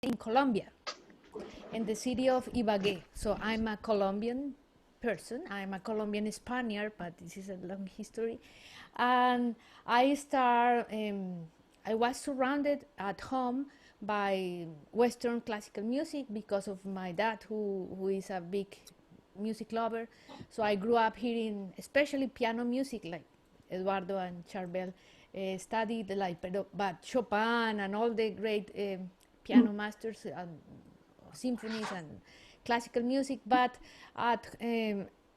in Colombia, in the city of Ibagué. So I'm a Colombian person. I'm a Colombian Spaniard, but this is a long history. And I start. I was surrounded at home by Western classical music because of my dad, who is a big music lover. So I grew up hearing, especially piano music, like Eduardo and Charbel studied, like, but Chopin and all the great piano masters and symphonies and classical music. But at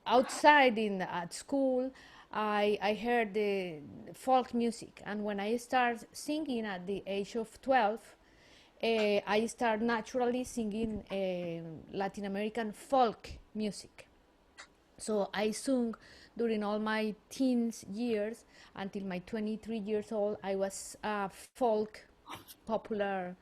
outside at school, I heard the folk music, and when I started singing at the age of 12, I started naturally singing Latin American folk music. So I sung during all my teens years until my 23 years old. I was a folk popular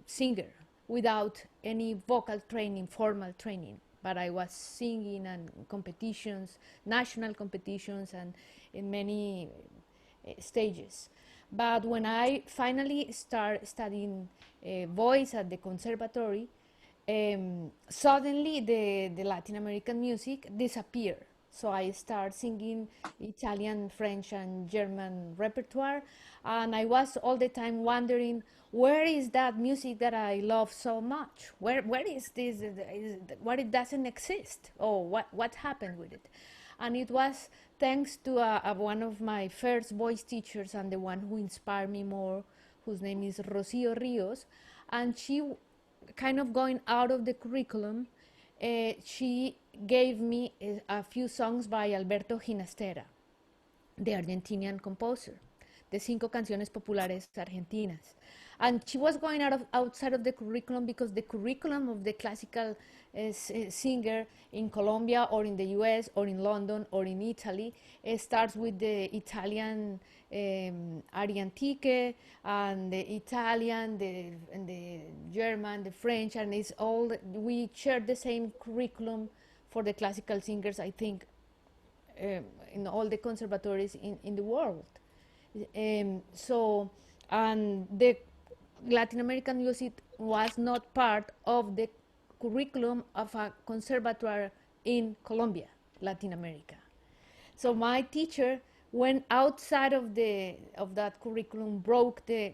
singer without any vocal training, formal training. But I was singing and competitions, national competitions, and in many stages. But when I finally started studying voice at the conservatory, suddenly the Latin American music disappeared. So I started singing Italian, French, and German repertoire, and I was all the time wondering, where is that music that I love so much? Where is this? What it doesn't exist? Oh, what happened with it? And it was thanks to one of my first voice teachers and the one who inspired me more, whose name is Rocio Rios, and she kind of going out of the curriculum, she gave me a few songs by Alberto Ginastera, the Argentinian composer, the Cinco Canciones Populares Argentinas. And she was going outside of the curriculum because the curriculum of the classical singer in Colombia or in the US or in London or in Italy starts with the Italian Ariantique and the Italian, and the German, the French, and it's all, we share the same curriculum for the classical singers, I think, in all the conservatories in the world. So, and the Latin American music was not part of the curriculum of a conservatoire in Colombia, Latin America. So my teacher went outside of that curriculum, broke the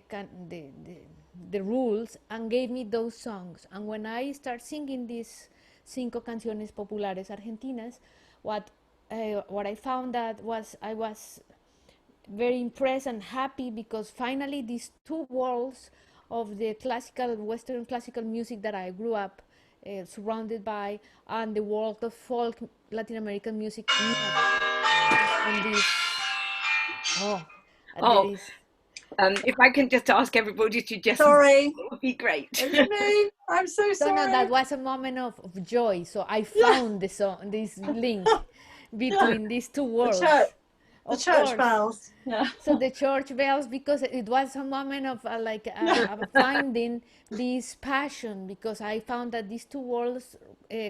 rules, and gave me those songs. And when I started singing these Cinco Canciones Populares Argentinas, what I found that was, I was very impressed and happy because finally these two worlds of the classical, Western classical music that I grew up surrounded by, and the world of folk Latin American music on this. Oh, there Oh, is. if I can just ask everybody to just, Sorry, it would be great. is it me? I'm so So no, sorry. that was a moment of joy. So I found this link between these two worlds. The Of church course. bells. Yeah. So the church bells, because it was a moment of finding this passion, because I found that these two worlds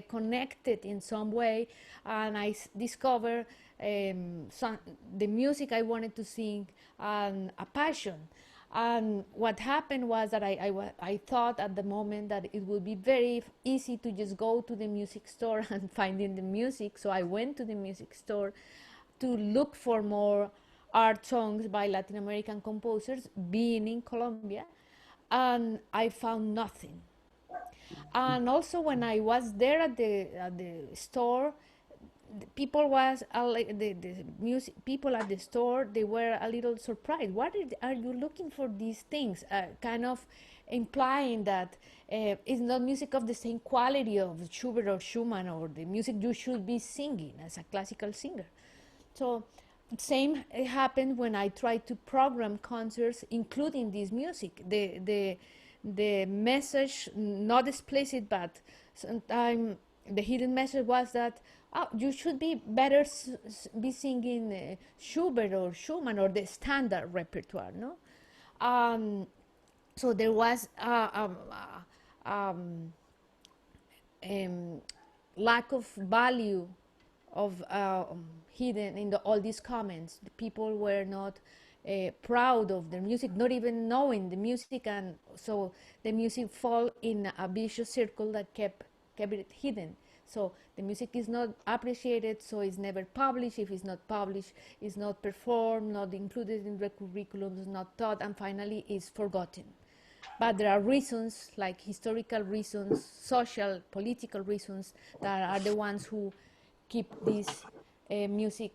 connected in some way, and I discovered the music I wanted to sing and a passion. And what happened was that I thought at the moment that it would be very easy to just go to the music store and finding the music. So I went to the music store to look for more art songs by Latin American composers, being in Colombia, and I found nothing. And also when I was there at the store, the people was the music people at the store, they were a little surprised. What are you looking for these things? Kind of implying that it's not music of the same quality of Schubert or Schumann or the music you should be singing as a classical singer. So same happened when I tried to program concerts including this music. The message, not explicit, but sometimes the hidden message was that, oh, you should be better be singing Schubert or Schumann or the standard repertoire, no? So there was lack of value of hidden in all these comments. The people were not proud of their music, not even knowing the music, and so the music fall in a vicious circle that kept it hidden. So the music is not appreciated, so it's never published. If it's not published, it's not performed, not included in the curriculums, not taught, and finally is forgotten. But there are reasons, like historical reasons, social, political reasons, that are the ones who keep this music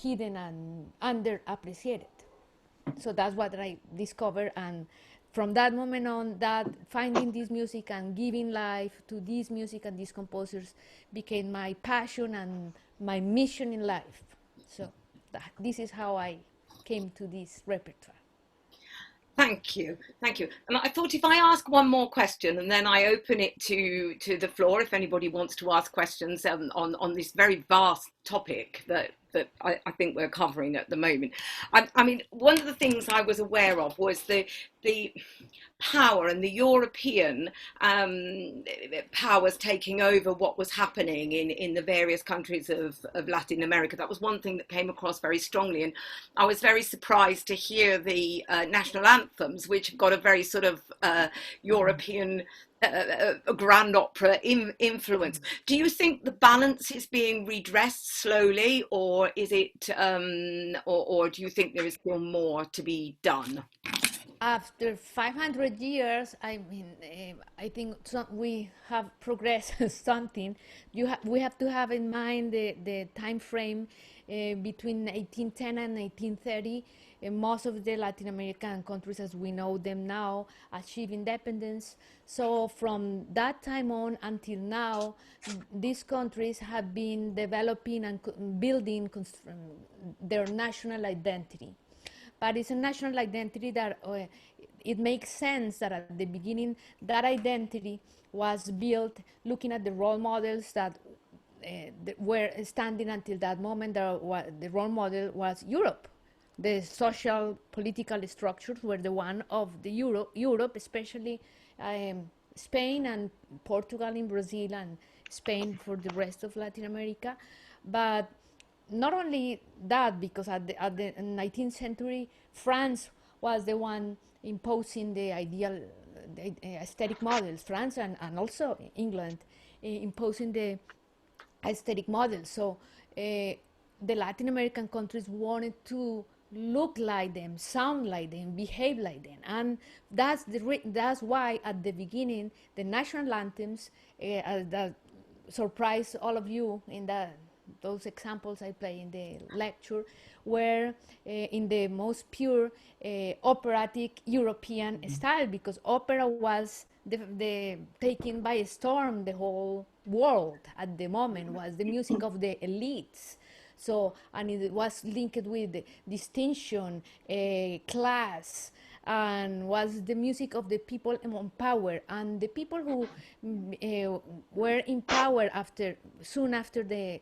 hidden and underappreciated. So that's what I discovered, and from that moment on, that finding this music and giving life to this music and these composers became my passion and my mission in life. So this is how I came to this repertoire. Thank you, thank you. And I thought if I ask one more question and then I open it to the floor, if anybody wants to ask questions on this very vast topic that I think we're covering at the moment. I mean, one of the things I was aware of was the power and the European powers taking over what was happening in the various countries of Latin America. That was one thing that came across very strongly, and I was very surprised to hear the national anthems, which have got a very sort of European a grand opera influence. Do you think the balance is being redressed slowly, or is it, or do you think there is still more to be done? After 500 years, I mean, I think we have progressed something. We have to have in mind the time frame between 1810 and 1830. Most of the Latin American countries, as we know them now, achieve independence. So from that time on until now, these countries have been developing and building their national identity. But it's a national identity that it makes sense that at the beginning that identity was built looking at the role models that were standing until that moment. The role model was Europe. The social political structures were the one of the Europe, especially Spain and Portugal in Brazil, and Spain for the rest of Latin America. But not only that, because at the 19th century, France was the one imposing the ideal aesthetic models. France and also England imposing the aesthetic models. So the Latin American countries wanted to look like them, sound like them, behave like them, and that's why at the beginning the national anthems that surprised all of you in those examples I play in the lecture were in the most pure operatic European style, because opera was the taken by storm the whole world at the moment, was the music of the elites. So, and it was linked with distinction, class, and was the music of the people in power, and the people who were in power soon after the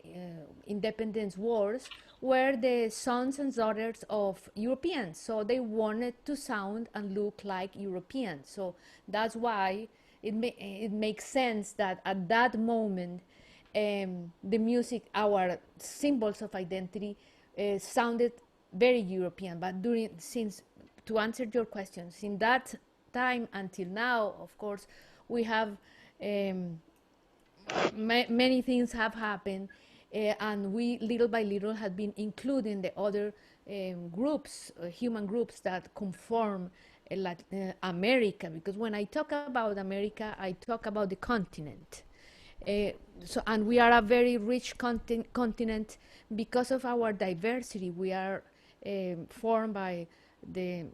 independence wars were the sons and daughters of Europeans. So they wanted to sound and look like Europeans. So that's why it makes sense that at that moment the music, our symbols of identity, sounded very European. But to answer your question, since that time until now, of course, we have many things have happened, and we little by little have been including the other groups, human groups that conform America. Because when I talk about America, I talk about the continent. And we are a very rich continent because of our diversity. We are formed by the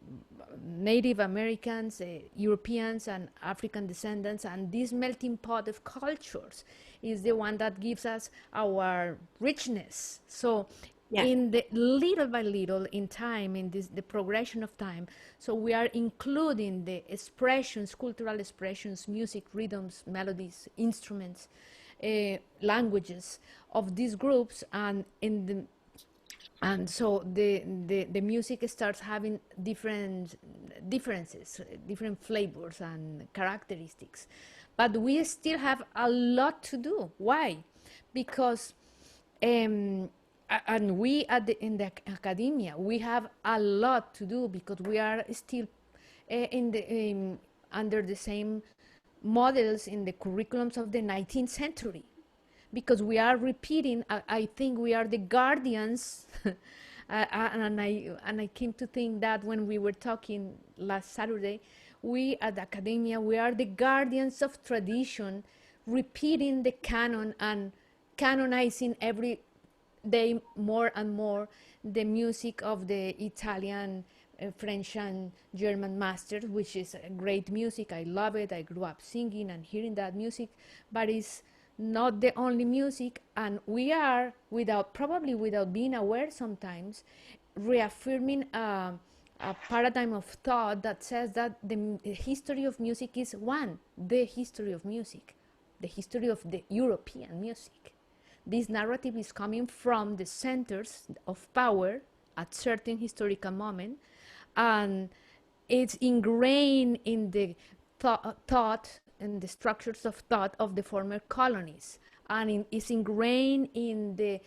Native Americans, Europeans, and African descendants, and this melting pot of cultures is the one that gives us our richness. So in the little by little in time, in the progression of time, so we are including the expressions, cultural expressions, music, rhythms, melodies, instruments, languages of these groups, and so the music starts having differences, different flavors and characteristics. But we still have a lot to do. Why? Because and we in the academia, we have a lot to do because we are still in the under the same models in the curriculums of the 19th century, because we are repeating. I think we are the guardians. And I came to think that when we were talking last Saturday, we at the academia, we are the guardians of tradition, repeating the canon and canonizing every day more and more the music of the Italian, French, and German masters, which is great music. I love it. I grew up singing and hearing that music, but it's not the only music. And we are, without probably without being aware sometimes, reaffirming a paradigm of thought that says that the history of music is one, the history of music, the history of the European music. This narrative is coming from the centers of power at certain historical moment, and it's ingrained in the thought and the structures of thought of the former colonies, and it's ingrained in the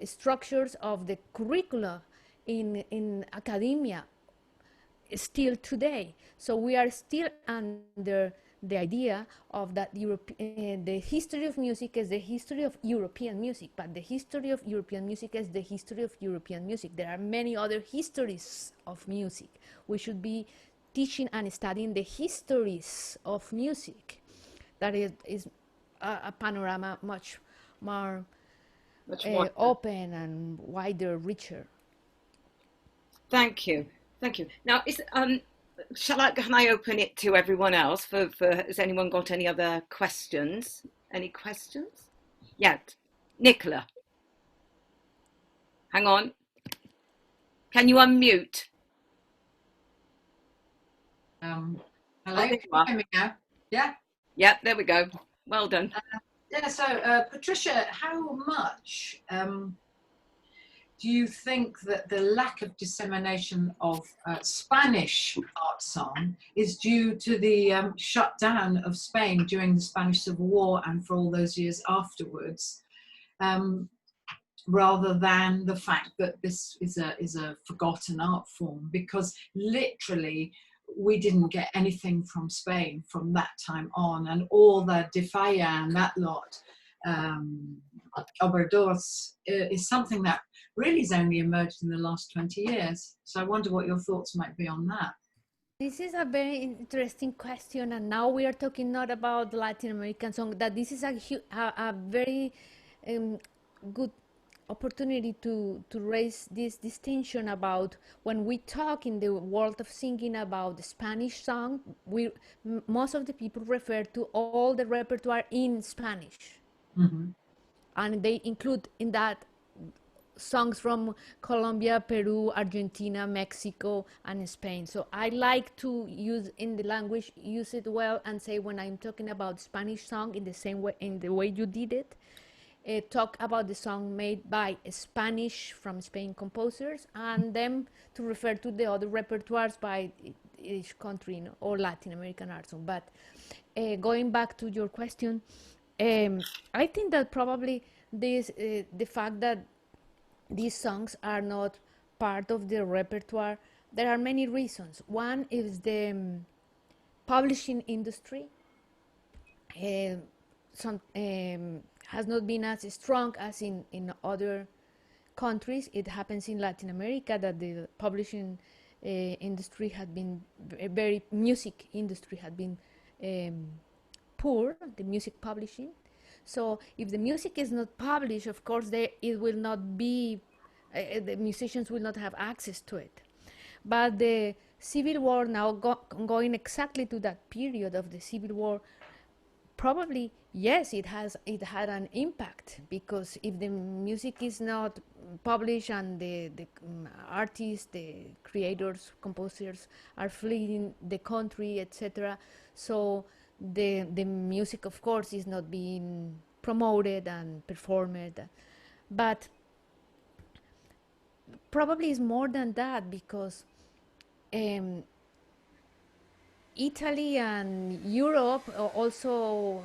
structures of the curricula in academia still today. So we are still under the idea of that the history of music is the history of European music, but the history of European music is the history of European music. There are many other histories of music. We should be teaching and studying the histories of music. That is a panorama much more open and wider, richer. Thank you. Thank you. Now, can I open it to everyone else? Has anyone got any other questions? Any questions? Yeah, Nicola. Hang on. Can you unmute? Hello, Oh, there you can are. you hear me now? Yeah? Yeah, there we go. Well done. Yeah, so Patricia, how much do you think that the lack of dissemination of Spanish art song is due to the shutdown of Spain during the Spanish Civil War and for all those years afterwards, rather than the fact that this is a forgotten art form? Because literally we didn't get anything from Spain from that time on, and all the De Falla and that lot, AOTOS, is something that really has only emerged in the last 20 years. So I wonder what your thoughts might be on that. This is a very interesting question, and now we are talking not about Latin American song. That this is a very good opportunity to raise this distinction about when we talk in the world of singing about the Spanish song. Most of the people refer to all the repertoire in Spanish, and they include in that songs from Colombia, Peru, Argentina, Mexico, and Spain. So I like to use in the language, use it well, and say when I'm talking about Spanish song in the same way, in the way you did it, talk about the song made by Spanish from Spain composers, and then to refer to the other repertoires by each country, or Latin American art song. But going back to your question, I think that probably the fact that these songs are not part of the repertoire, there are many reasons. One is the publishing industry has not been as strong as in other countries. It happens in Latin America that the publishing industry had been music industry had been poor, the music publishing. So if the music is not published, of course, it will not be, the musicians will not have access to it. But the Civil War now, going exactly to that period of the Civil War, probably, yes, it had an impact, because if the music is not published and the artists, the creators, composers are fleeing the country, etc., so the music, of course, is not being promoted and performed. But probably it's more than that, because Italy and Europe also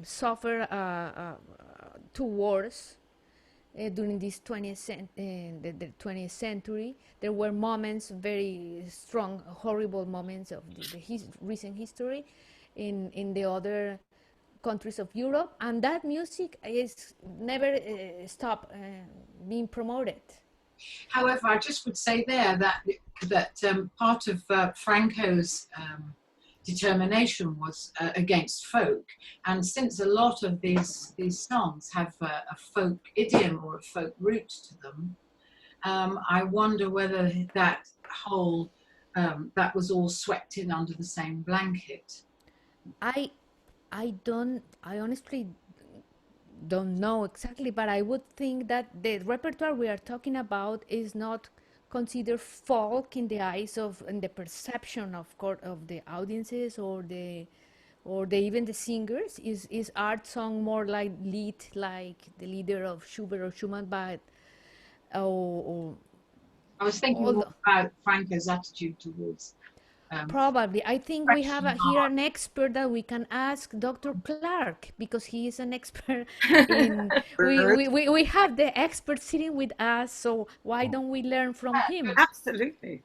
suffer two wars, during this the 20th century. There were moments, very strong, horrible moments of the recent history in the other countries of Europe, and that music is never stopped being promoted. However, I just would say there that part of Franco's determination was against folk, and since a lot of these songs have a folk idiom or a folk root to them, I wonder whether that whole that was all swept in under the same blanket. I honestly don't know exactly, but I would think that the repertoire we are talking about is not considered folk in the eyes of and the perception of the audiences or the even the singers. Is art song more like the leader of Schubert or Schumann, but or I was thinking more about Franco's attitude towards probably. I think we have here art. an expert that we can ask, Dr. Clark, because he is an expert in. We have the expert sitting with us, so why don't we learn from him? Absolutely.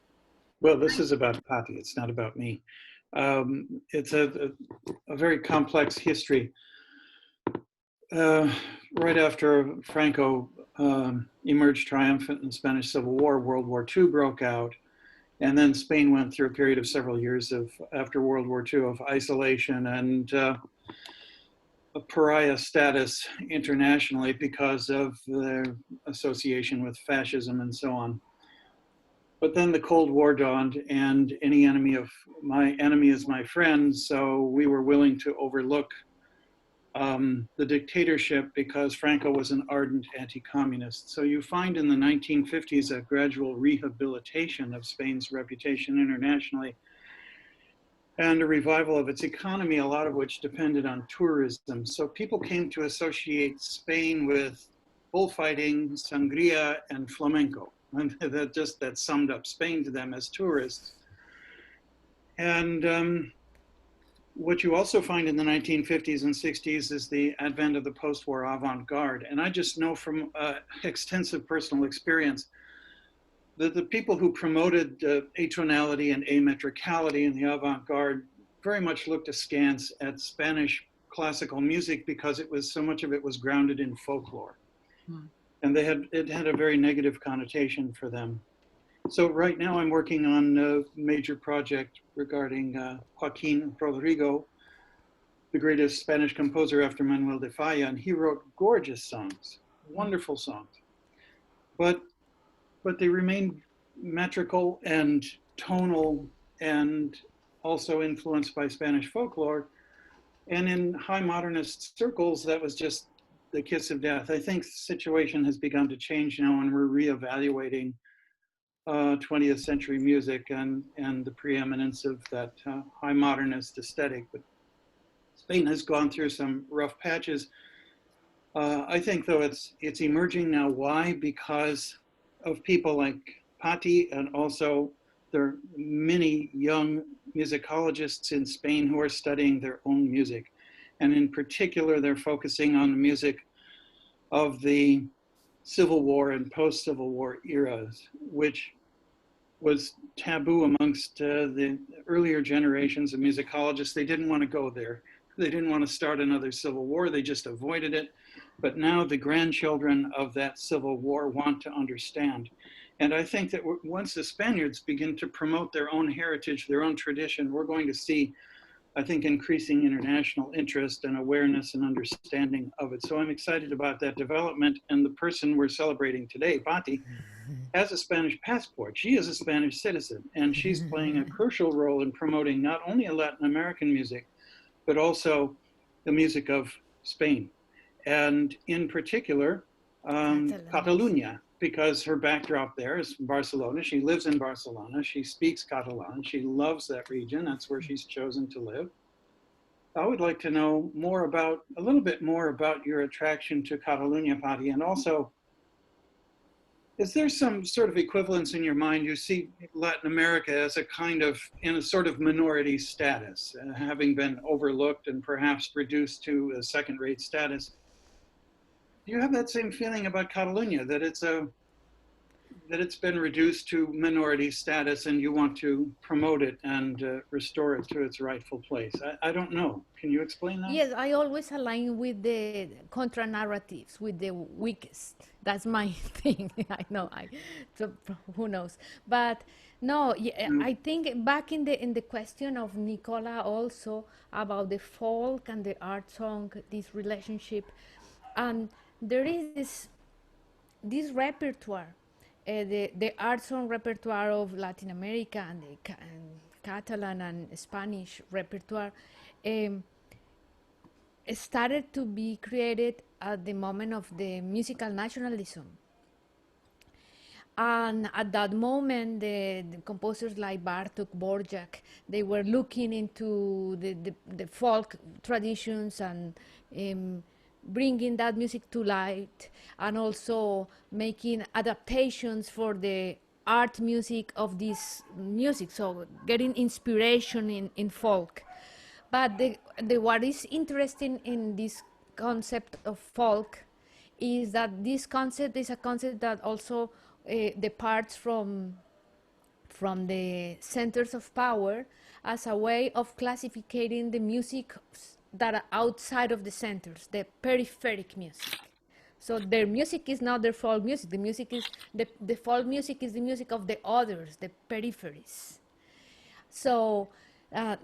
Well, this is about Patti. It's not about me. It's a very complex history. Right after Franco emerged triumphant in the Spanish Civil War, World War II broke out. And then Spain went through a period of several years after World War II of isolation and a pariah status internationally because of their association with fascism and so on. But then the Cold War dawned, and any enemy of my enemy is my friend. So we were willing to overlook the dictatorship because Franco was an ardent anti-communist. So you find in the 1950s a gradual rehabilitation of Spain's reputation internationally and a revival of its economy, a lot of which depended on tourism. So people came to associate Spain with bullfighting, sangria, and flamenco. And that summed up Spain to them as tourists. And what you also find in the 1950s and 60s is the advent of the post-war avant-garde. And I just know from extensive personal experience that the people who promoted atonality and ametricality in the avant-garde very much looked askance at Spanish classical music because so much of it was grounded in folklore. And it had a very negative connotation for them. So right now I'm working on a major project regarding Joaquin Rodrigo, the greatest Spanish composer after Manuel de Falla, and he wrote gorgeous songs, wonderful songs. But they remain metrical and tonal and also influenced by Spanish folklore. And in high modernist circles, that was just the kiss of death. I think the situation has begun to change now, and we're reevaluating 20th century music and the preeminence of that high modernist aesthetic. But Spain has gone through some rough patches. I think though it's emerging now. Why? Because of people like Patti, and also there are many young musicologists in Spain who are studying their own music. And in particular, they're focusing on the music of the Civil War and post-Civil War eras, which was taboo amongst the earlier generations of musicologists. They didn't want to go there. They didn't want to start another civil war. They just avoided it. But now the grandchildren of that civil war want to understand. And I think that once the Spaniards begin to promote their own heritage, their own tradition, we're going to see, I think, increasing international interest and awareness and understanding of it. So I'm excited about that development. And the person we're celebrating today, Patti, has a Spanish passport. She is a Spanish citizen, and she's playing a crucial role in promoting not only Latin American music, but also the music of Spain. And in particular, Catalonia, because her backdrop there is Barcelona. She lives in Barcelona. She speaks Catalan. She loves that region. That's where she's chosen to live. I would like to know a little bit more about your attraction to Catalonia, Patti, and also, is there some sort of equivalence in your mind? You see Latin America as in a sort of minority status, having been overlooked and perhaps reduced to a second-rate status. Do you have that same feeling about Catalunya, that it's been reduced to minority status and you want to promote it and restore it to its rightful place? I don't know. Can you explain that? Yes, I always align with the contra narratives, with the weakest. That's my thing. I know. So who knows? But no, yeah, I think back in the question of Nicola also about the folk and the art song, this relationship, and there is this repertoire, the art song repertoire of Latin America and the and Catalan and Spanish repertoire. Um, started to be created at the moment of the musical nationalism. And at that moment, the composers like Bartok, Borjak, they were looking into the folk traditions and bringing that music to light, and also making adaptations for the art music of this music, so getting inspiration in folk. But what is interesting in this concept of folk is that this concept is a concept that also departs from the centers of power as a way of classifying the music that are outside of the centers, the peripheric music. So their music is not their folk music. The music is the folk music is the music of the others, the peripheries. So uh,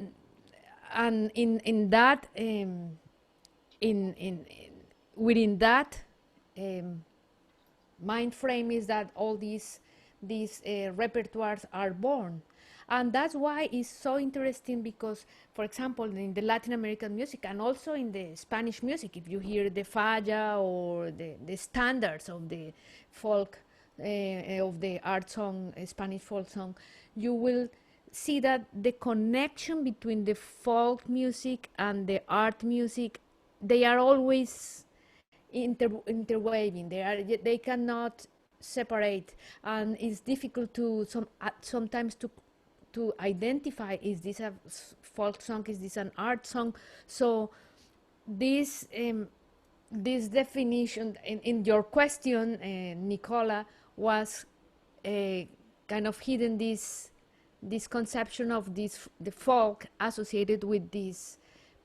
and in that in within that mind frame is that all these repertoires are born, and that's why it's so interesting, because for example in the Latin American music and also in the Spanish music, if you hear the falla or the standards of the folk of the art song, Spanish folk song, you will see that the connection between the folk music and the art music, they are always interweaving. They cannot separate, and it's difficult to sometimes to identify, is this a folk song, is this an art song. So this this definition in your question, Nicola, was kind of hidden this conception of the folk associated with these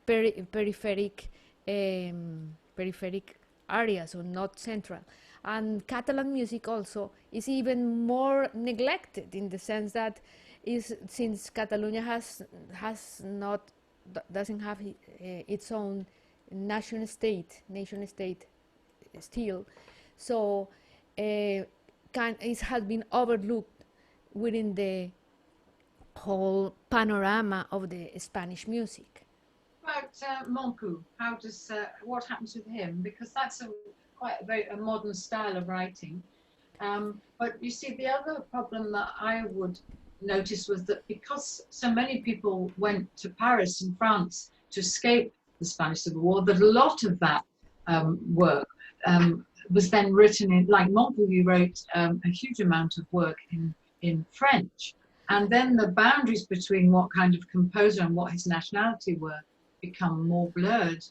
peripheric peripheric areas, or not central. And Catalan music also is even more neglected, in the sense that is since Catalonia has not doesn't have its own nation state still, so it has been overlooked within the whole panorama of the Spanish music. About Monku, how does what happens with him? Because that's quite a modern style of writing. But you see, the other problem that I would notice was that because so many people went to Paris and France to escape the Spanish Civil War, that a lot of that work was then written in, like Monku, who wrote a huge amount of work in French. And then the boundaries between what kind of composer and what his nationality were become more blurred.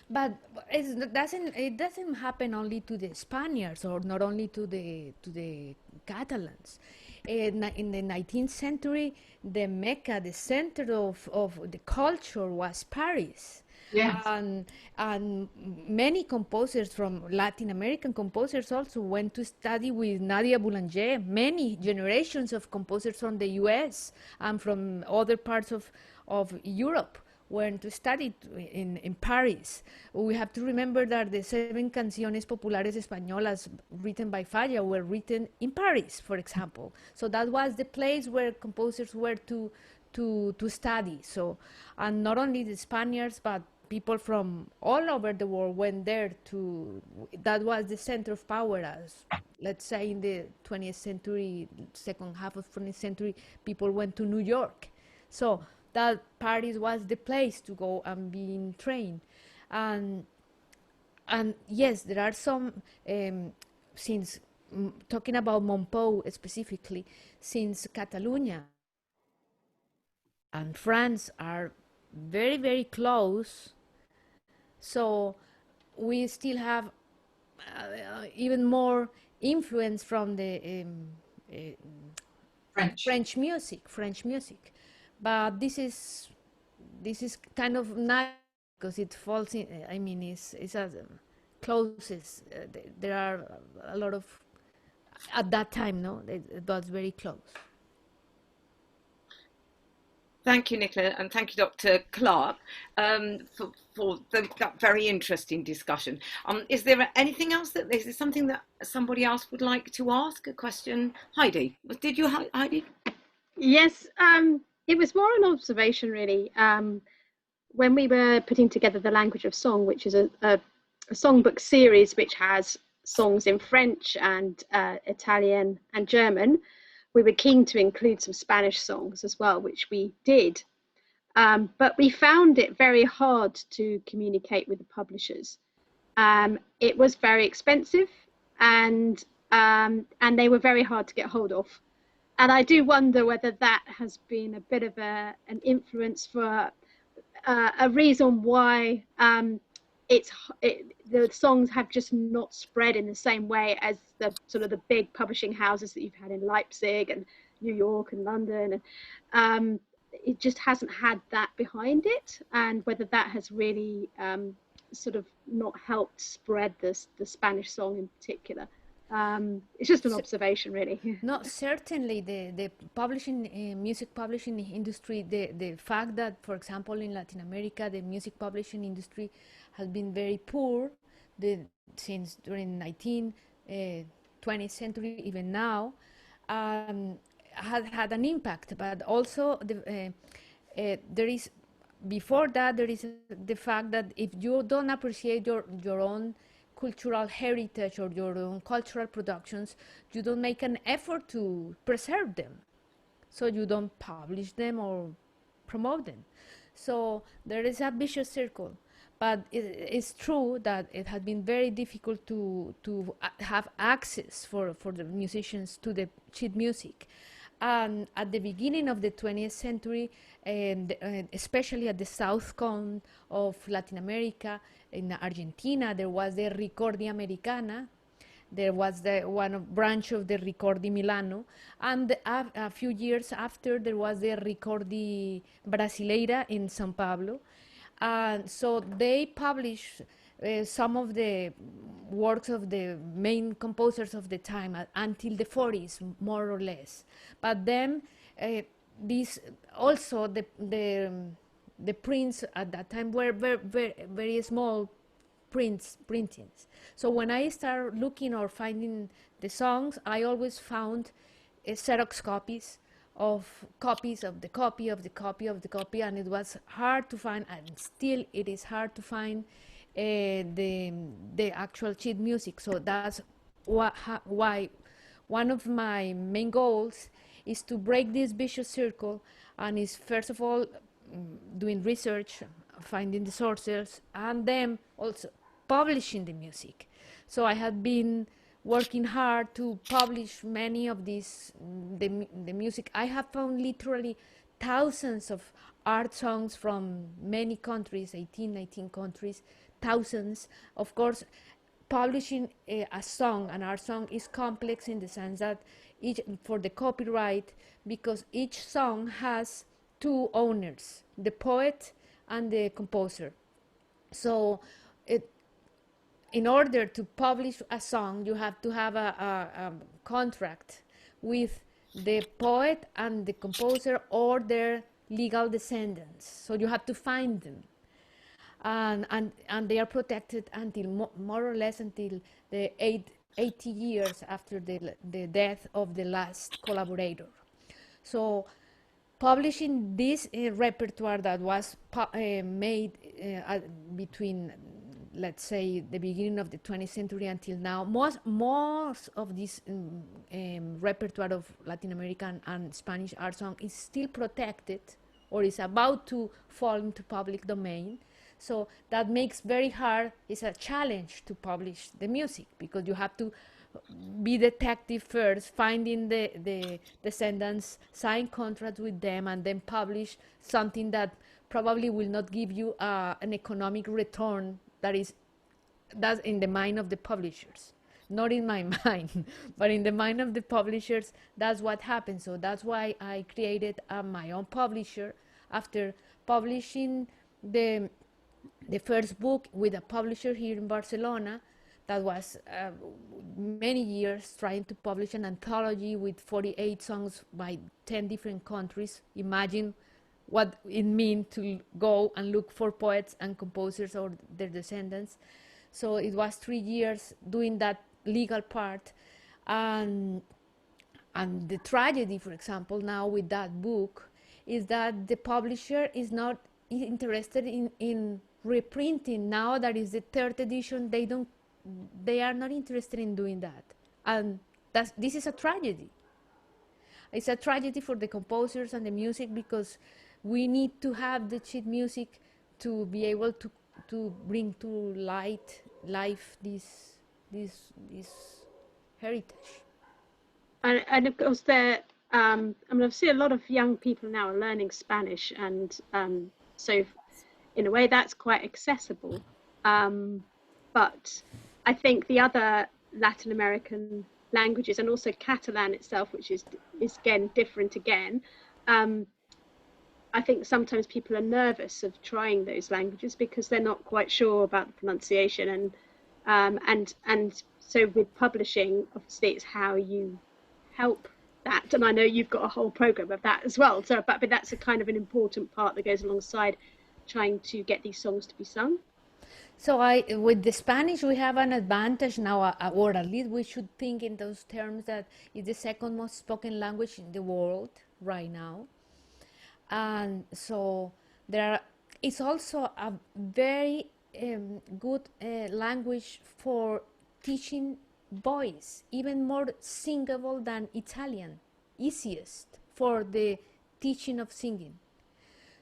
But it doesn't happen only to the Spaniards, or not only to the Catalans. In the 19th century, the Mecca, the center of the culture, was Paris. Yes. And many composers from Latin American composers also went to study with Nadia Boulanger. Many generations of composers from the US and from other parts of Europe went to study in Paris. We have to remember that the 7 canciones populares españolas written by Falla were written in Paris, for example. So that was the place where composers were to study. So, and not only the Spaniards, but people from all over the world went there that was the center of power. As let's say in the 20th century, second half of 20th century, people went to New York. So that Paris was the place to go and being trained. And yes, there are some, since talking about Monpou specifically, since Catalonia and France are very, very close, so we still have even more influence from the French music, but this is kind of nice because it falls in. I mean, it's as closest. There are a lot of at that time. No, it was very close. Thank you, Nicola, and thank you, Dr. Clark, for that very interesting discussion. Is there anything else is there something that somebody else would like to ask? A question, Heidi? Did you, Heidi? Yes, it was more an observation, really. When we were putting together the Language of Song, which is a songbook series which has songs in French and Italian and German, we were keen to include some Spanish songs as well, which we did. But we found it very hard to communicate with the publishers. It was very expensive, and they were very hard to get hold of. And I do wonder whether that has been a bit of an influence for a reason why the songs have just not spread in the same way as the sort of the big publishing houses that you've had in Leipzig and New York and London. And it just hasn't had that behind it, and whether that has really sort of not helped spread the Spanish song in particular. It's just an observation, really. No, certainly the publishing, music publishing industry, the fact that, for example, in Latin America, the music publishing industry has been very poor since during 20th century, even now, has had an impact. But also, there is, before that, there is the fact that if you don't appreciate your own cultural heritage or your own cultural productions, you don't make an effort to preserve them. So you don't publish them or promote them. So there is a vicious circle. But it's true that it has been very difficult to have access for the musicians to the sheet music. At the beginning of the 20th century, especially at the south cone of Latin America, in Argentina, there was the Ricordi Americana. There was the one branch of the Ricordi Milano, and a few years after, there was the Ricordi Brasileira in São Paulo. And so they published some of the works of the main composers of the time until the 40s, more or less. But then these also the prints at that time were very small printings. So when I started looking or finding the songs, I always found Xerox copies of the copy of the copy of the copy, and it was hard to find, and still it is hard to find the actual sheet music. So that's why one of my main goals is to break this vicious circle, and is first of all doing research, finding the sources, and then also publishing the music. So I have been working hard to publish many of these, the music. I have found literally thousands of art songs from many countries, 18, 19 countries, thousands. Of course, publishing a song, an art song, is complex in the sense that for the copyright, because each song has two owners, the poet and the composer. So in order to publish a song, you have to have a contract with the poet and the composer or their legal descendants. So you have to find them. And they are protected until more or less until the 80 years after the death of the last collaborator. So publishing this repertoire that was made between, let's say, the beginning of the 20th century until now, most of this repertoire of Latin American and Spanish art song is still protected or is about to fall into public domain. So that makes very hard, it's a challenge to publish the music, because you have to be detective first, finding the descendants, sign contracts with them, and then publish something that probably will not give you an economic return that is that's in the mind of the publishers, not in my mind, but in the mind of the publishers. That's what happened. So that's why I created my own publisher after publishing the the first book with a publisher here in Barcelona that was many years trying to publish an anthology with 48 songs by 10 different countries. Imagine what it means to go and look for poets and composers or their descendants. So it was 3 years doing that legal part. And, and the tragedy, for example, now with that book is that the publisher is not interested in reprinting. Now that is the third edition, they are not interested in doing that. And this is a tragedy. It's a tragedy for the composers and the music, because we need to have the sheet music to be able to bring to life this heritage. And of course, I mean, I've seen a lot of young people now are learning Spanish, and so in a way that's quite accessible. But I think the other Latin American languages, and also Catalan itself, which is again different again, I think sometimes people are nervous of trying those languages because they're not quite sure about the pronunciation, and so with publishing, obviously it's how you help that, and I know you've got a whole program of that as well. So, but that's a kind of an important part that goes alongside trying to get these songs to be sung. So with the Spanish, we have an advantage now, or at least we should think in those terms, that it's the second most spoken language in the world right now. And so it's also a very good language for teaching voice, even more singable than Italian, easiest for the teaching of singing.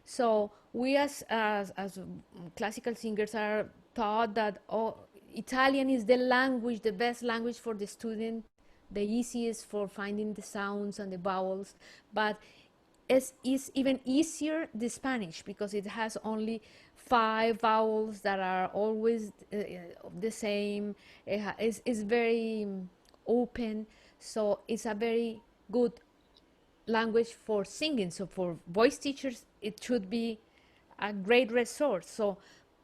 So we as classical singers are taught that Italian is the language, the best language for the student, the easiest for finding the sounds and the vowels, but is even easier the Spanish, because it has only 5 vowels that are always the same. It's very open, so it's a very good language for singing. So for voice teachers, it should be a great resource. So,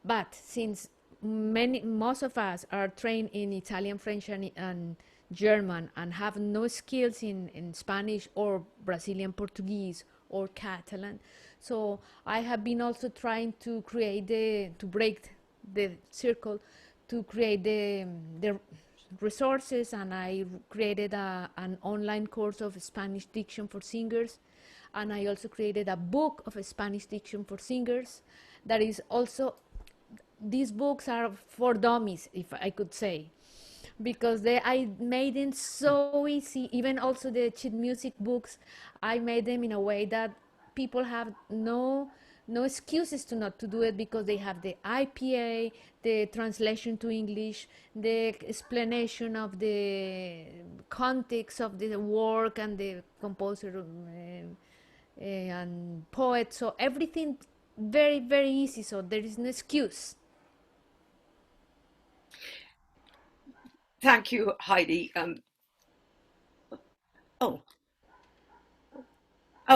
but since most of us are trained in Italian, French, and German, and have no skills in Spanish or Brazilian Portuguese or Catalan, so I have been also trying to to break the circle, to create the resources, and I created an online course of Spanish diction for singers, and I also created a book of Spanish diction for singers. That is also, these books are for dummies, if I could say, because I made them so easy. Even also the sheet music books, I made them in a way that people have no excuses to not to do it, because they have the IPA, the translation to English, the explanation of the context of the work and the composer and poet. So everything very, very easy. So there is no excuse. Thank you, Heidi. Oh,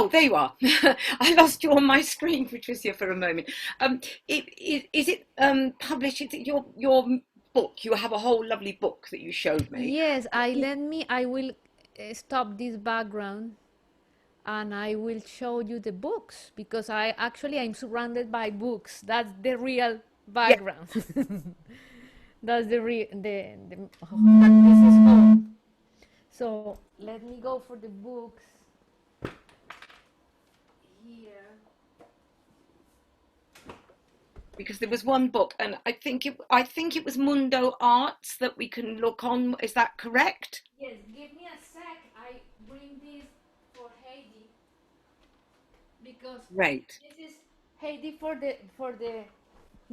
there you are. I lost you on my screen, Patricia, for a moment. Is it published? Is it your book? You have a whole lovely book that you showed me. Yes, I will stop this background, and I will show you the books, because I'm surrounded by books. That's the real background. Yeah. That's the real the this is home. So let me go for the books here. Because there was one book, and I think it was Mundo Arts that we can look on. Is that correct? Yes. Give me a sec. I bring this for Heidi, because Right. this is Heidi for the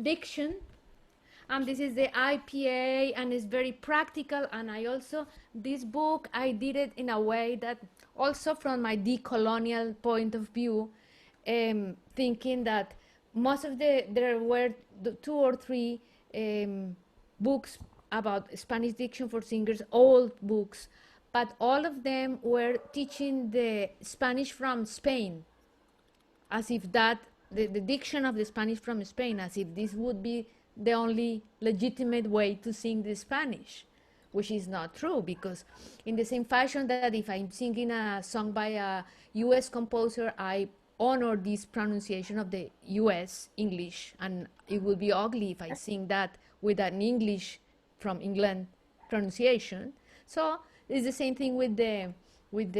diction, and this is the IPA, and it's very practical. And I also, this book, I did it in a way that also from my decolonial point of view, thinking that most of there were 2 or 3 books about Spanish diction for singers, old books, but all of them were teaching the Spanish from Spain, as if that the diction of the Spanish from Spain, as if this would be the only legitimate way to sing the Spanish, which is not true, because in the same fashion that if I'm singing a song by a US composer, I honor this pronunciation of the US English, and it would be ugly if I sing that with an English from England pronunciation. So it's the same thing with the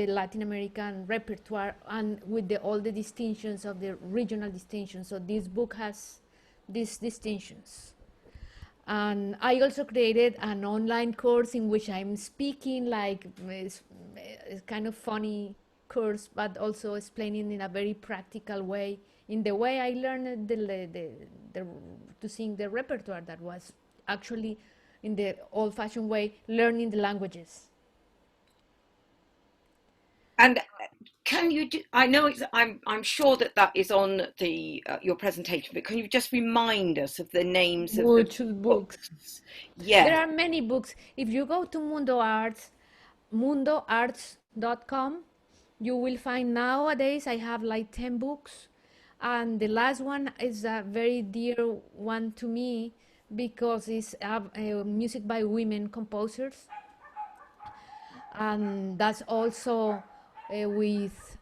Latin American repertoire and with all the distinctions of the regional distinctions. So this book has these distinctions. And I also created an online course in which I'm speaking, like it's kind of funny course, but also explaining in a very practical way, in the way I learned to sing the repertoire, that was actually in the old-fashioned way, learning the languages. And can you do, I know I'm sure that is on the your presentation, but can you just remind us of the names of the books? Yeah. There are many books. If you go to mundoarts.com, you will find nowadays I have like 10 books. And the last one is a very dear one to me because it's music by women composers. And that's also with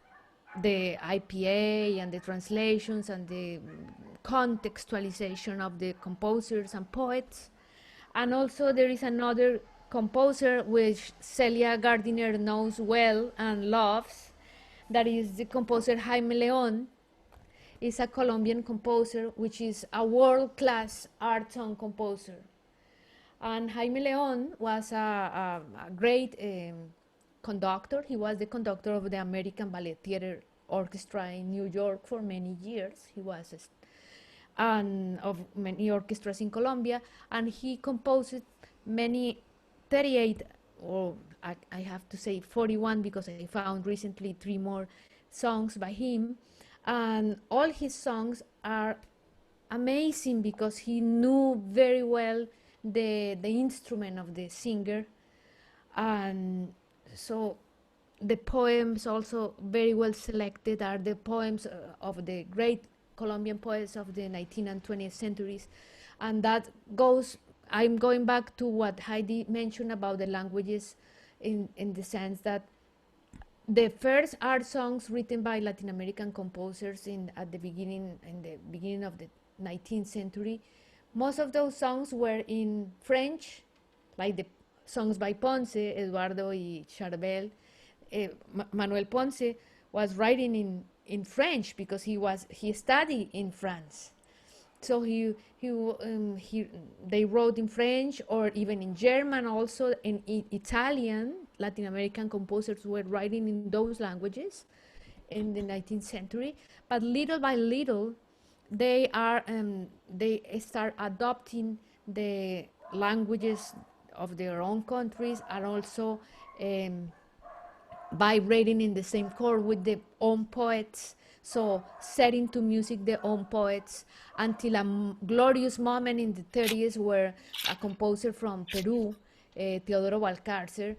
the IPA and the translations and the contextualization of the composers and poets. And also there is another composer which Celia Gardiner knows well and loves, that is the composer Jaime León. Is a Colombian composer which is a world-class art song composer. And Jaime León was a great conductor. He was the conductor of the American Ballet Theater Orchestra in New York for many years. He was and of many orchestras in Colombia, and he composed many 38, or I have to say 41, because I found recently 3 more songs by him, and all his songs are amazing because he knew very well the instrument of the singer, and so the poems also very well selected are the poems of the great Colombian poets of the 19th and 20th centuries. And that goes, I'm going back to what Heidi mentioned about the languages, in the sense that the first art songs written by Latin American composers in the beginning of the 19th century, most of those songs were in French, like the songs by Ponce, Eduardo y Charbel. Manuel Ponce was writing in French because he studied in France. So they wrote in French, or even in German, also in Italian. Latin American composers were writing in those languages in the 19th century. But little by little, they start adopting the languages of their own countries, and also vibrating in the same chord with their own poets, so setting to music their own poets, until a glorious moment in the 30s where a composer from Peru, Teodoro Valcárcer,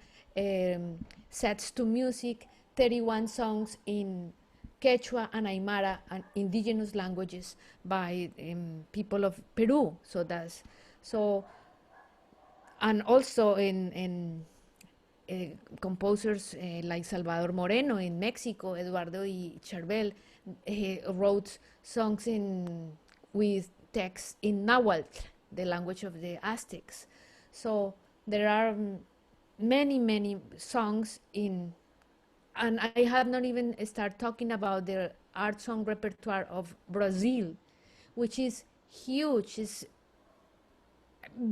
sets to music 31 songs in Quechua and Aymara, and indigenous languages by people of Peru. And also in composers like Salvador Moreno in Mexico, Eduardo y Charbel wrote songs with texts in Nahuatl, the language of the Aztecs. So there are many songs and I have not even started talking about the art song repertoire of Brazil, which is huge. It's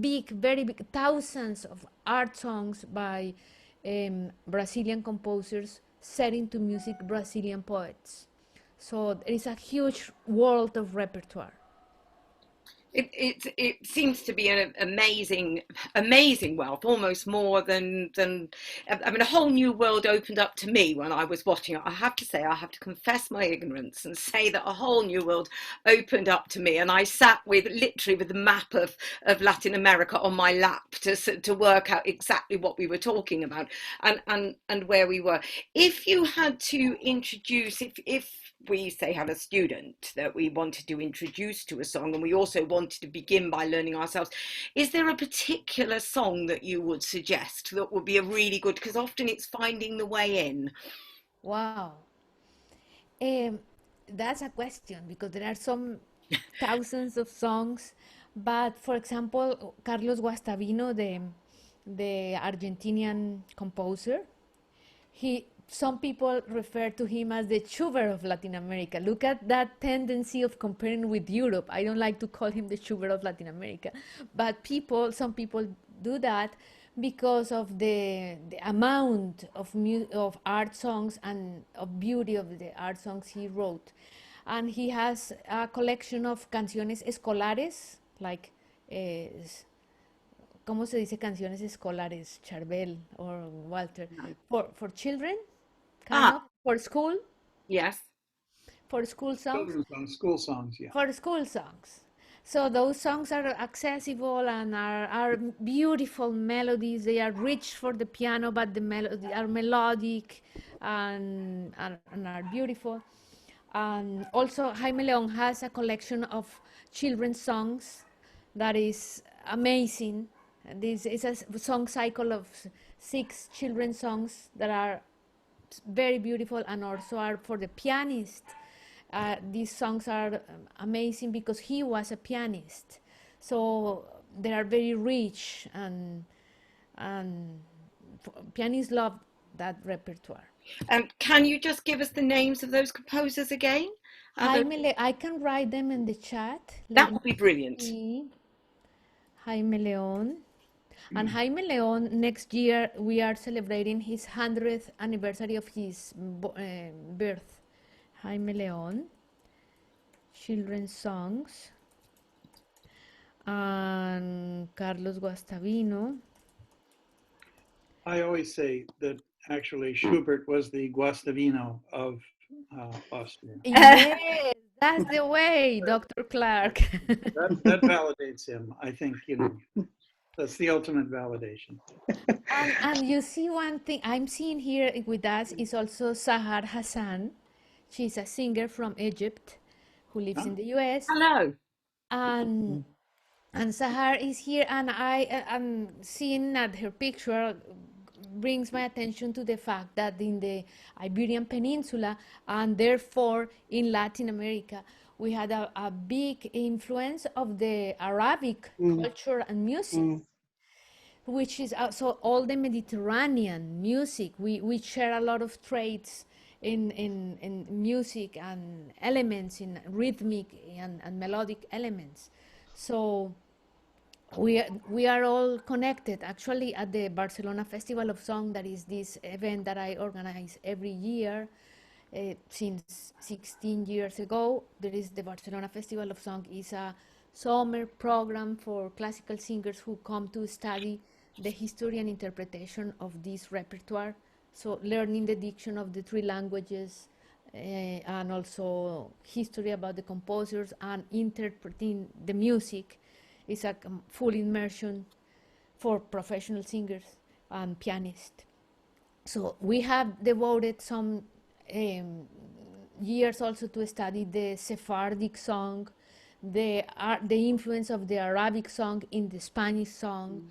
big, very big, thousands of art songs by Brazilian composers setting to music Brazilian poets. So there is a huge world of repertoire. it seems to be an amazing wealth, almost more than I mean, a whole new world opened up to me when I was watching it. I have to say, I have to confess my ignorance and say that a whole new world opened up to me, and I sat literally with the map of Latin America on my lap to work out exactly what we were talking about and where we were. If you had to introduce, if we say had a student that we wanted to introduce to a song, and we also wanted to begin by learning ourselves, is there a particular song that you would suggest that would be a really good, because often it's finding the way in? Wow. Um, that's a question because there are some thousands of songs, but for example, Carlos Guastavino, the Argentinian composer, some people refer to him as the Schubert of Latin America. Look at that tendency of comparing with Europe. I don't like to call him the Schubert of Latin America, but some people do that because of the amount of art songs and of beauty of the art songs he wrote. And he has a collection of canciones escolares, like ¿cómo se dice canciones escolares, Charbel or Walter? For children, kind of, for school, Yes. for school songs. School songs, yeah. For school songs. So those songs are accessible and are beautiful melodies. They are rich for the piano, but they are melodic and are beautiful. And also Jaime León has a collection of children's songs that is amazing. This is a song cycle of 6 children's songs that are very beautiful and also are for the pianist. These songs are amazing because he was a pianist, so they are very rich and pianists love that repertoire. Can you just give us the names of those composers again? I can write them in the chat. That would be brilliant. Jaime León. And Jaime León, next year we are celebrating his 100th anniversary of his birth. Jaime León, children's songs, and Carlos Guastavino. I always say that actually Schubert was the Guastavino of Austria. Yes, that's the way, Dr. Clark. That validates him. I think, that's the ultimate validation. And you see one thing I'm seeing here with us is also Sahar Hassan. She's a singer from Egypt who lives in the US. Hello. And Sahar is here, and I'm seeing that her picture brings my attention to the fact that in the Iberian Peninsula and therefore in Latin America, we had a big influence of the Arabic culture and music, which is also all the Mediterranean music. We share a lot of traits in music and elements, in rhythmic and melodic elements. So we are all connected. Actually, at the Barcelona Festival of Song, that is this event that I organize every year since 16 years ago, there is the Barcelona Festival of Song. Is a summer program for classical singers who come to study the history and interpretation of this repertoire. So learning the diction of the 3 languages, and also history about the composers and interpreting the music is a full immersion for professional singers and pianists. So we have devoted some years also to study the Sephardic song, the influence of the Arabic song in the Spanish song.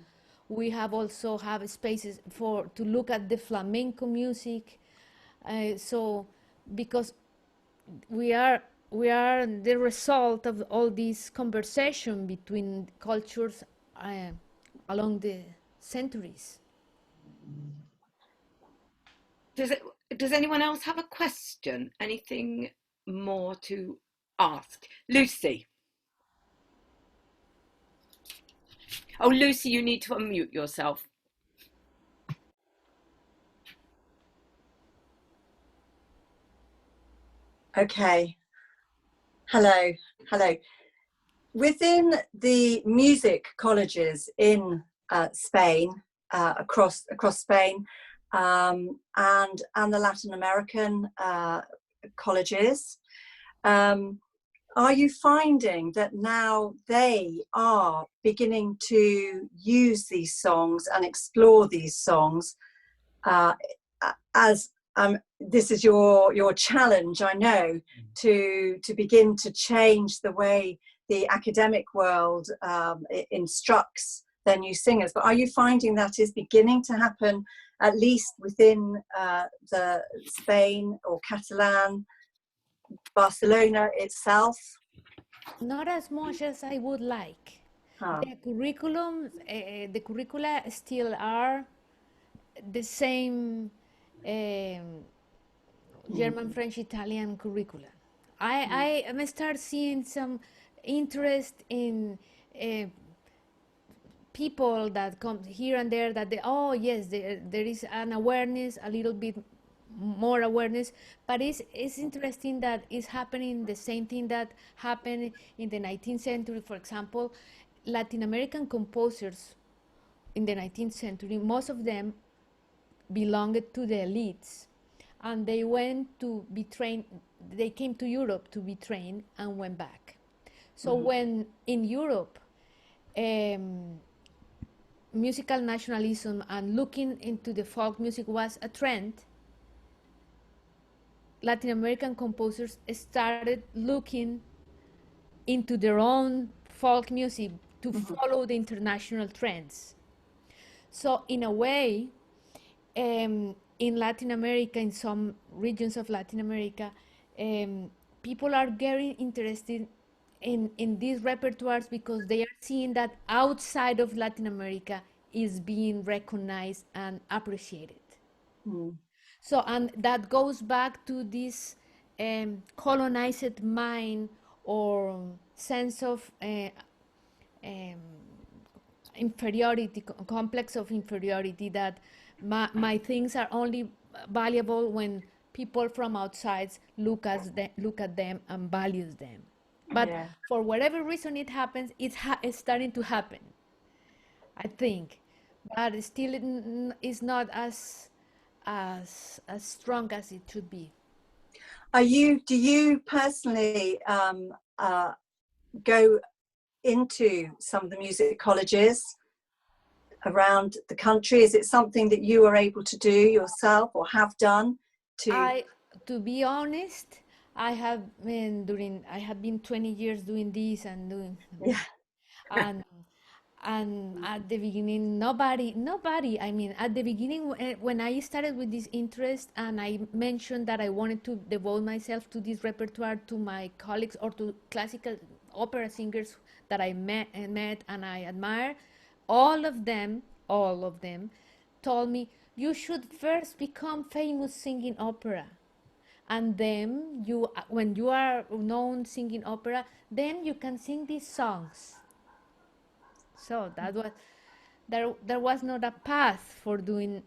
We have also have spaces to look at the flamenco music. So because we are the result of all this conversation between cultures along the centuries. Does anyone else have a question? Anything more to ask? Lucy. Oh, Lucy, you need to unmute yourself. Okay. Hello. within the music colleges in Spain, across Spain, and the Latin American colleges, are you finding that now they are beginning to use these songs and explore these songs as this is your challenge, I know, to begin to change the way the academic world instructs their new singers? But are you finding that is beginning to happen, at least within the Spain or Catalan, Barcelona itself? Not as much as I would like. The curricula still are the same German, French, Italian curricula. I am start seeing some interest in people that come here and there, that they, oh yes, there is an awareness, a little bit more awareness, but it's interesting that it's happening the same thing that happened in the 19th century. For example, Latin American composers in the 19th century, most of them belonged to the elites, and they went to be trained. They came to Europe to be trained and went back. So when in Europe musical nationalism and looking into the folk music was a trend, Latin American composers started looking into their own folk music to follow the international trends. So in a way, in Latin America, in some regions of Latin America, people are very interested in these repertoires because they are seeing that outside of Latin America is being recognized and appreciated. So, and that goes back to this colonized mind or sense of inferiority, complex of inferiority, that my things are only valuable when people from outside look at them and values them. But for whatever reason it happens, it's starting to happen, I think, but it still is not as strong as it should be. Do you personally go into some of the music colleges around the country? Is it something that you are able to do yourself or have done? To be honest, I have been 20 years doing this and doing, and at the beginning, nobody, I mean, at the beginning, when I started with this interest and I mentioned that I wanted to devote myself to this repertoire, to my colleagues or to classical opera singers that I met and I admire, all of them told me, you should first become famous singing opera, and then when you are known singing opera, then you can sing these songs. So that was there was not a path for doing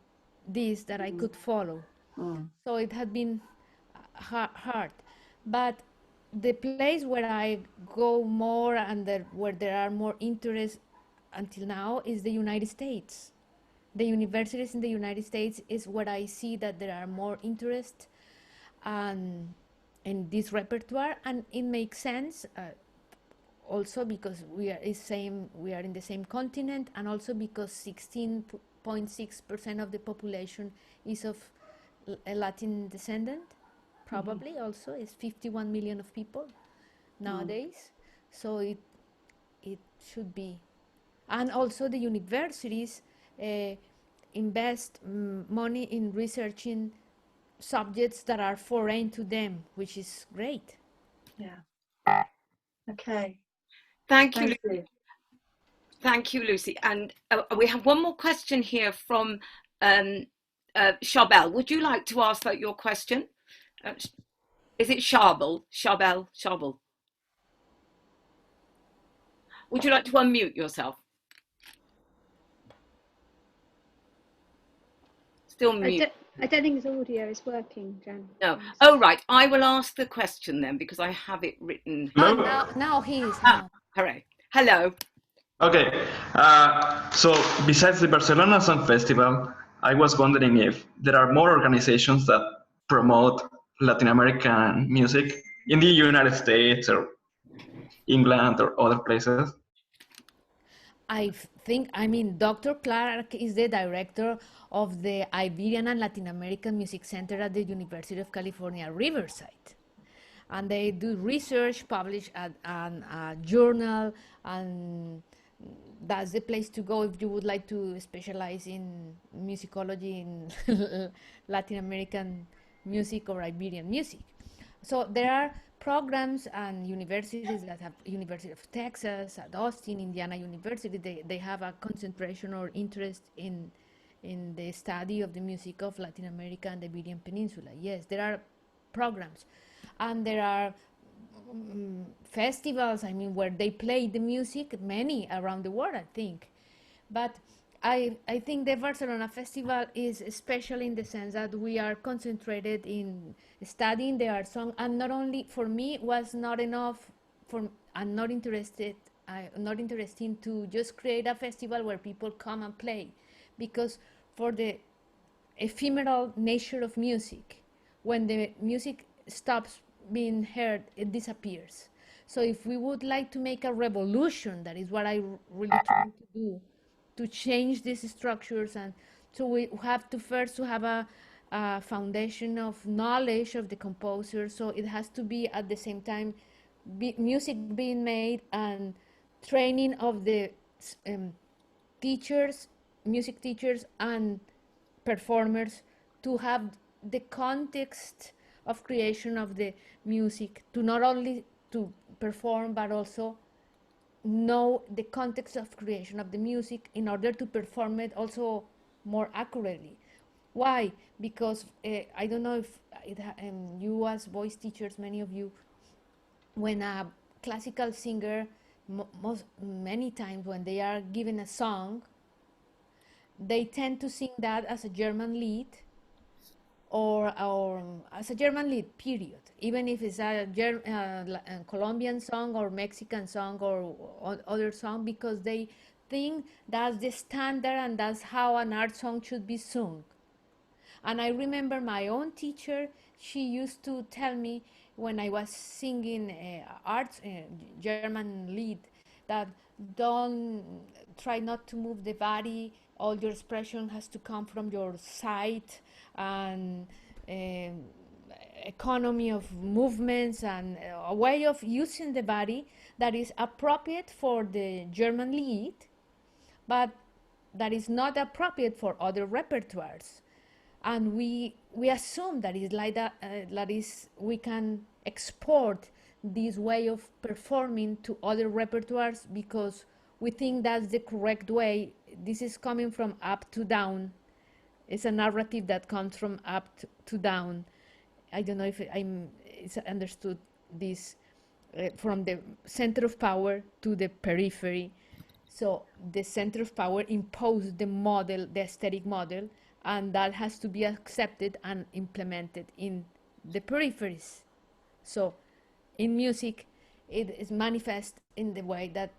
this that I could follow. So it had been hard. But the place where I go more and where there are more interest until now is the United States. The universities in the United States is where I see that there are more interest in this repertoire, and it makes sense. Also because we are in the same continent, and also because 16.6% of the population is of a Latin descendant, probably. Also is 51 million of people nowadays, so it should be. And also the universities invest money in researching subjects that are foreign to them, which is great. Okay. Thank you, Lucy. Thank you, Lucy. And we have one more question here from Charbel. Would you like to ask your question? Is it Charbel? Charbel. Would you like to unmute yourself? Still mute. I don't think his audio is working, Jan. No. Oh, right. I will ask the question then because I have it written. Oh, Hello? now he is Ah, now. hooray. Hello. Okay, so besides the Barcelona Song Festival, I was wondering if there are more organizations that promote Latin American music in the United States or England or other places. I mean, Dr. Clark is the director of the Iberian and Latin American Music Center at the University of California, Riverside. And they do research, publish a journal, and that's the place to go if you would like to specialize in musicology in Latin American music or Iberian music. So there are programs and universities that have University of Texas, at Austin, Indiana University, they have a concentration or interest in the study of the music of Latin America and the Iberian Peninsula. Yes, there are programs. And there are festivals, I mean, where they play the music, many around the world, I think. But I think the Barcelona Festival is special in the sense that we are concentrated in studying the art song, and not only for me was not enough. I'm not interested. Not interesting to just create a festival where people come and play, because for the ephemeral nature of music, when the music stops being heard, it disappears. So if we would like to make a revolution, that is what I really try to do, to change these structures. And so we have to first to have a foundation of knowledge of the composer. So it has to be at the same time music being made and training of the teachers, music teachers and performers, to have the context of creation of the music, to not only to perform but also know the context of creation of the music in order to perform it also more accurately. Why? Because I don't know if you as voice teachers, many of you, when a classical singer, many times when they are given a song, they tend to sing that as a German lead, or as a German lead, period. Even if it's a Colombian song or Mexican song or other song, because they think that's the standard and that's how an art song should be sung. And I remember my own teacher, she used to tell me when I was singing German lead, that don't try not to move the body, all your expression has to come from your side, and economy of movements and a way of using the body that is appropriate for the German lead, but that is not appropriate for other repertoires. And we assume that is like that, that is, we can export this way of performing to other repertoires because we think that's the correct way. This is coming from up to down. It's a narrative that comes from up to down. I don't know if it's understood this, from the center of power to the periphery. So the center of power imposed the model, the aesthetic model, and that has to be accepted and implemented in the peripheries. So in music, it is manifest in the way that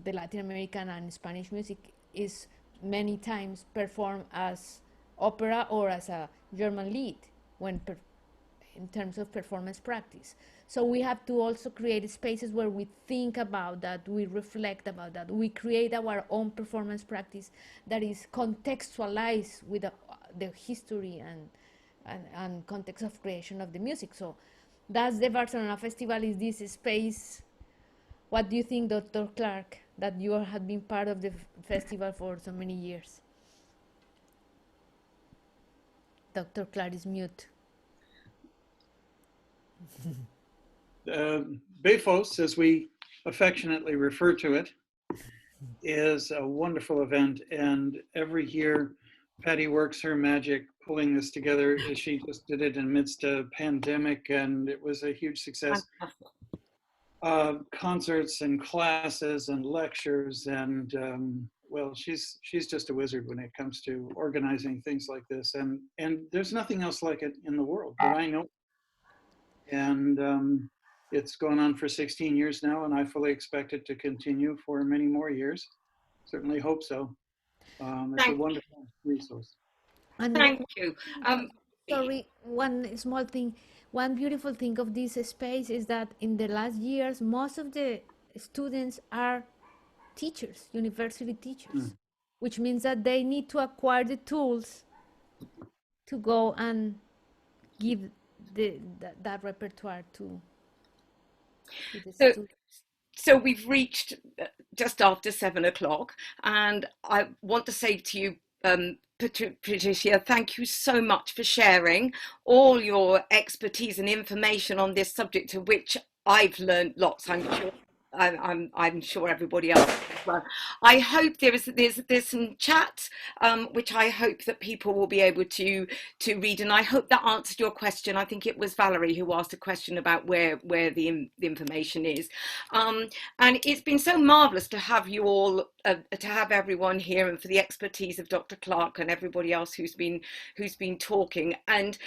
the Latin American and Spanish music is many times performed as opera or as a German lead in terms of performance practice. So we have to also create spaces where we think about that, we reflect about that, we create our own performance practice that is contextualized with the history and context of creation of the music. So that's the Barcelona Festival, is this space. What do you think, Dr. Clark, that you have been part of the festival for so many years? Dr. Clark is mute. BAFOS, as we affectionately refer to it, is a wonderful event, and every year Patty works her magic pulling this together. She just did it amidst a pandemic, and it was a huge success. Concerts and classes and lectures and well, she's just a wizard when it comes to organizing things like this, and there's nothing else like it in the world that I know. And it's gone on for 16 years now, and I fully expect it to continue for many more years. Certainly hope so. It's a wonderful resource. And Thank you. sorry, one small thing. One beautiful thing of this space is that in the last years, most of the students are teachers, university teachers, which means that they need to acquire the tools to go and give that repertoire to the students. So we've reached just after 7 o'clock, and I want to say to you, Patricia, thank you so much for sharing all your expertise and information on this subject, of which I've learned lots. I'm sure everybody else as well. I hope there's some chat, which I hope that people will be able to read, and I hope that answered your question. I think it was Valerie who asked a question about where the information is, and it's been so marvelous to have you all, to have everyone here, and for the expertise of Dr. Clark and everybody else who's been talking. And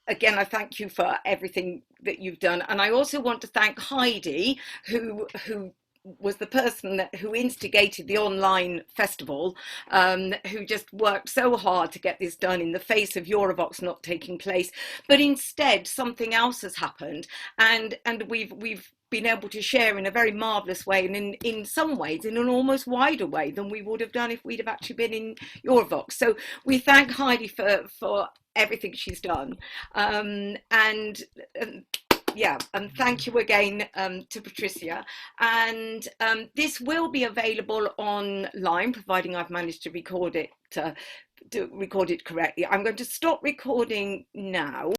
again, I thank you for everything that you've done. And I also want to thank Heidi, who was the person who instigated the online festival, who just worked so hard to get this done in the face of Eurovox not taking place. But instead, something else has happened. And we've been able to share in a very marvellous way, and in some ways in an almost wider way than we would have done if we'd have actually been in Eurovox. So we thank Heidi for everything she's done, and thank you again to Patricia. And this will be available online, providing I've managed to record it correctly. I'm going to stop recording now,